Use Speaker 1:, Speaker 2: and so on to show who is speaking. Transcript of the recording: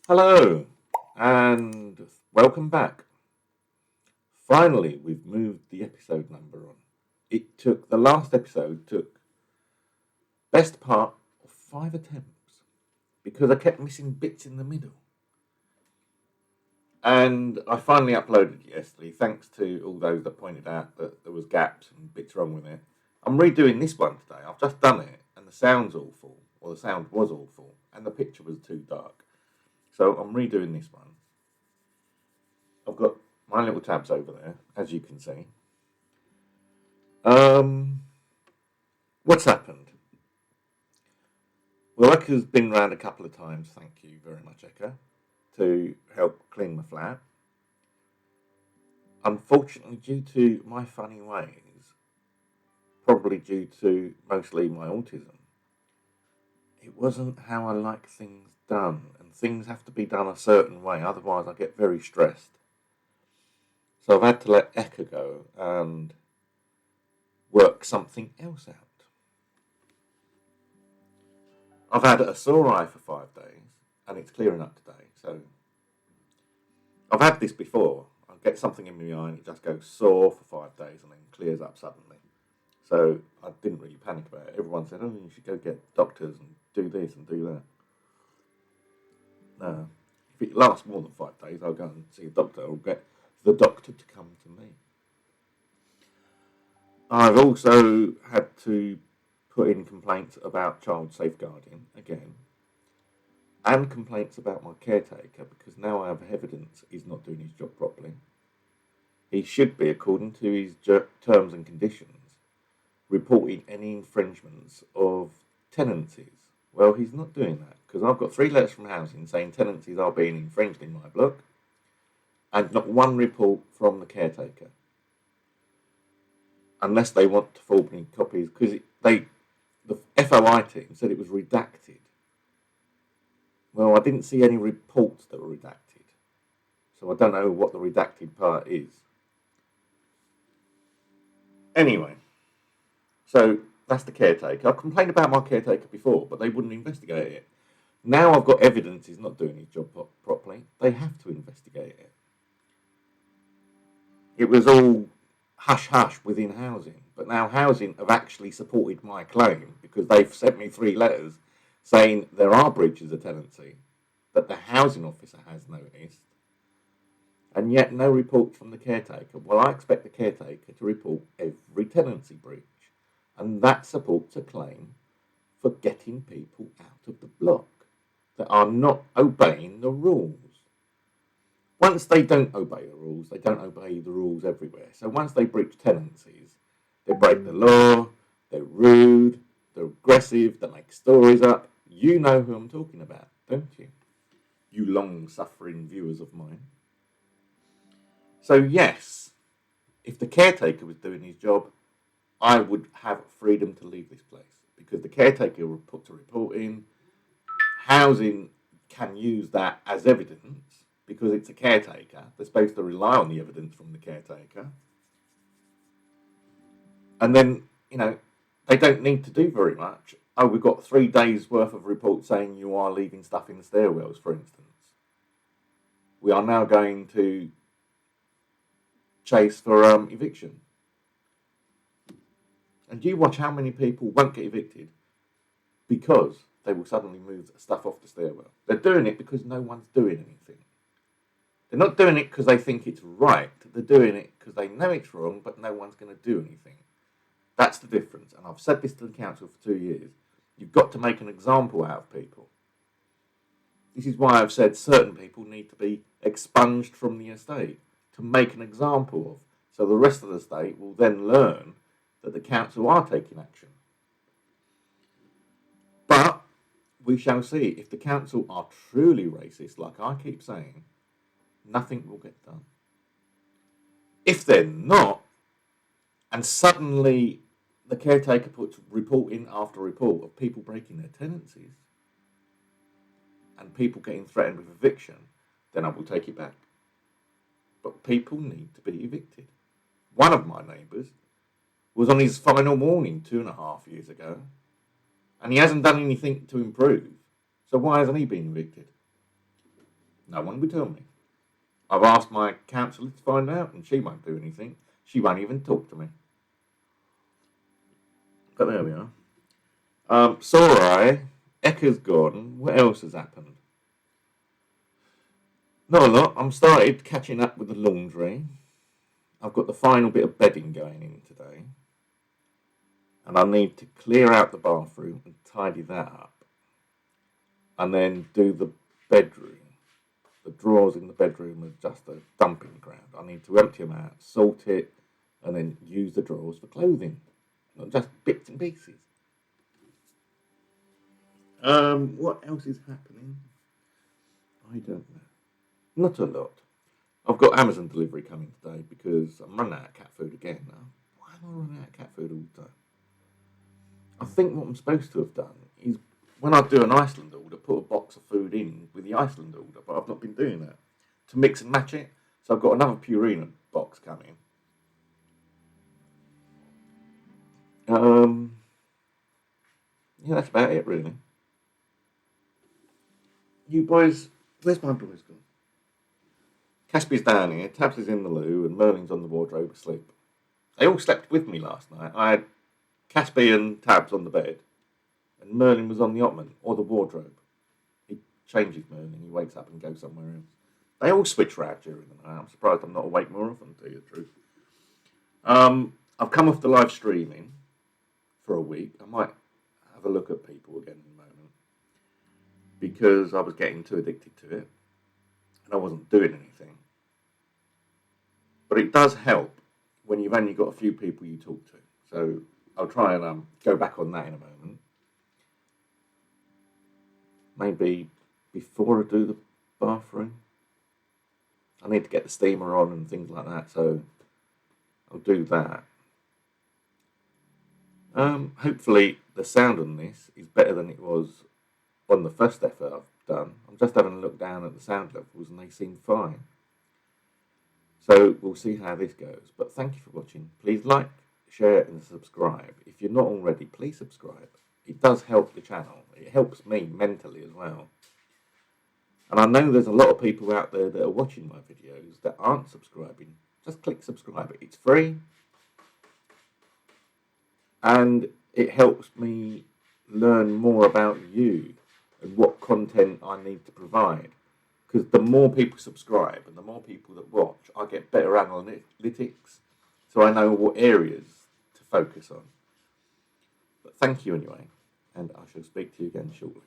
Speaker 1: Hello and welcome back. Finally, we've moved the episode number on. The last episode took best part of 5 attempts because I kept missing bits in the middle. And I finally uploaded it yesterday, thanks to all those that pointed out that there was gaps and bits wrong with it. I'm redoing this one today. I've just done it and the sound's awful, or the sound was awful, and the picture was too dark. So I'm redoing this one. I've got my little tabs over there, as you can see. What's happened? Well, Eka's been round a couple of times, thank you very much, Eka, to help clean my flat. Unfortunately, due to my funny ways, probably due to mostly my autism, it wasn't how I like things done, and things have to be done a certain way, otherwise I get very stressed. So I've had to let Eka go and work something else out. I've had a sore eye for 5 days, and it's clearing up today. So I've had this before. I get something in my eye, and it just goes sore for 5 days, and then clears up suddenly. So I didn't really panic about it. Everyone said, "Oh, you should go get doctors and do this and do that." No, if it lasts more than 5 days, I'll go and see a doctor or get the doctor to come to me. I've also had to put in complaints about child safeguarding again, and complaints about my caretaker because now I have evidence he's not doing his job properly. He should be, according to his terms and conditions, reporting any infringements of tenancies. Well, he's not doing that because I've got 3 letters from housing saying tenancies are being infringed in my block, and not one report from the caretaker. Unless they want to forward me copies, because the FOI team said it was redacted. Well, I didn't see any reports that were redacted, so I don't know what the redacted part is. Anyway, so that's the caretaker. I've complained about my caretaker before, but they wouldn't investigate it. Now I've got evidence he's not doing his job properly. They have to investigate it. It was all hush-hush within housing, but now housing have actually supported my claim because they've sent me 3 letters saying there are breaches of tenancy that the housing officer has noticed, and yet no reports from the caretaker. Well, I expect the caretaker to report every tenancy breach, and that supports a claim for getting people out of the block that are not obeying the rules. Once they don't obey the rules, they don't obey the rules everywhere. So once they breach tenancies, they break the law, they're rude, they're aggressive, they make stories up. You know who I'm talking about, don't you? You long-suffering viewers of mine. So yes, if the caretaker was doing his job, I would have freedom to leave this place because the caretaker will put a report in. Housing can use that as evidence because it's a caretaker. They're supposed to rely on the evidence from the caretaker. And then, they don't need to do very much. Oh, we've got 3 days worth of reports saying you are leaving stuff in the stairwells, for instance. We are now going to chase for eviction. And you watch how many people won't get evicted because they will suddenly move stuff off the stairwell. They're doing it because no one's doing anything. They're not doing it because they think it's right. They're doing it because they know it's wrong, but no one's going to do anything. That's the difference. And I've said this to the council for 2 years. You've got to make an example out of people. This is why I've said certain people need to be expunged from the estate to make an example of. So the rest of the estate will then learn that the council are taking action. But we shall see. If the council are truly racist, like I keep saying, nothing will get done. If they're not, and suddenly the caretaker puts report in after report of people breaking their tenancies and people getting threatened with eviction, then I will take it back. But people need to be evicted. One of my neighbours was on his final warning 2.5 years ago, and he hasn't done anything to improve. So why hasn't he been evicted? No one would tell me. I've asked my counsellor to find out, and she won't do anything. She won't even talk to me. But there we are. Sore eye. Eka's gone. What else has happened? Not a lot. I'm started catching up with the laundry. I've got the final bit of bedding going in today. And I need to clear out the bathroom and tidy that up. And then do the bedroom. The drawers in the bedroom are just a dumping ground. I need to empty them out, sort it, and then use the drawers for clothing. Not just bits and pieces. What else is happening? I don't know. Not a lot. I've got Amazon delivery coming today because I'm running out of cat food again now. Why am I running out of cat food all the time? I think what I'm supposed to have done is when I do an Iceland order, put a box of food in with the Iceland order, but I've not been doing that to mix and match it. So I've got another Purina box coming. Yeah, that's about it really. You boys, where's my boys gone? Caspy's down here, Tabs is in the loo, and Merlin's on the wardrobe asleep. They all slept with me last night. I had Caspy and Tabs on the bed, and Merlin was on the ottoman or the wardrobe. He changes Merlin, he wakes up and goes somewhere else. They all switch round during the night. I'm surprised I'm not awake more often, to tell you the truth. I've come off the live streaming for a week. I might have a look at people again in a moment because I was getting too addicted to it and I wasn't doing anything. But it does help when you've only got a few people you talk to. So I'll try and go back on that in a moment. Maybe before I do the bathroom. I need to get the steamer on and things like that, so I'll do that. Hopefully the sound on this is better than it was on the first effort I've done. I'm just having a look down at the sound levels and they seem fine. So we'll see how this goes. But thank you for watching. Please like, share and subscribe. If you're not already, please subscribe. It does help the channel. It helps me mentally as well. And I know there's a lot of people out there that are watching my videos that aren't subscribing. Just click subscribe. It's free. And it helps me learn more about you and what content I need to provide. Because the more people subscribe and the more people that watch, I get better analytics. So I know what areas to focus on. But thank you anyway. And I shall speak to you again shortly.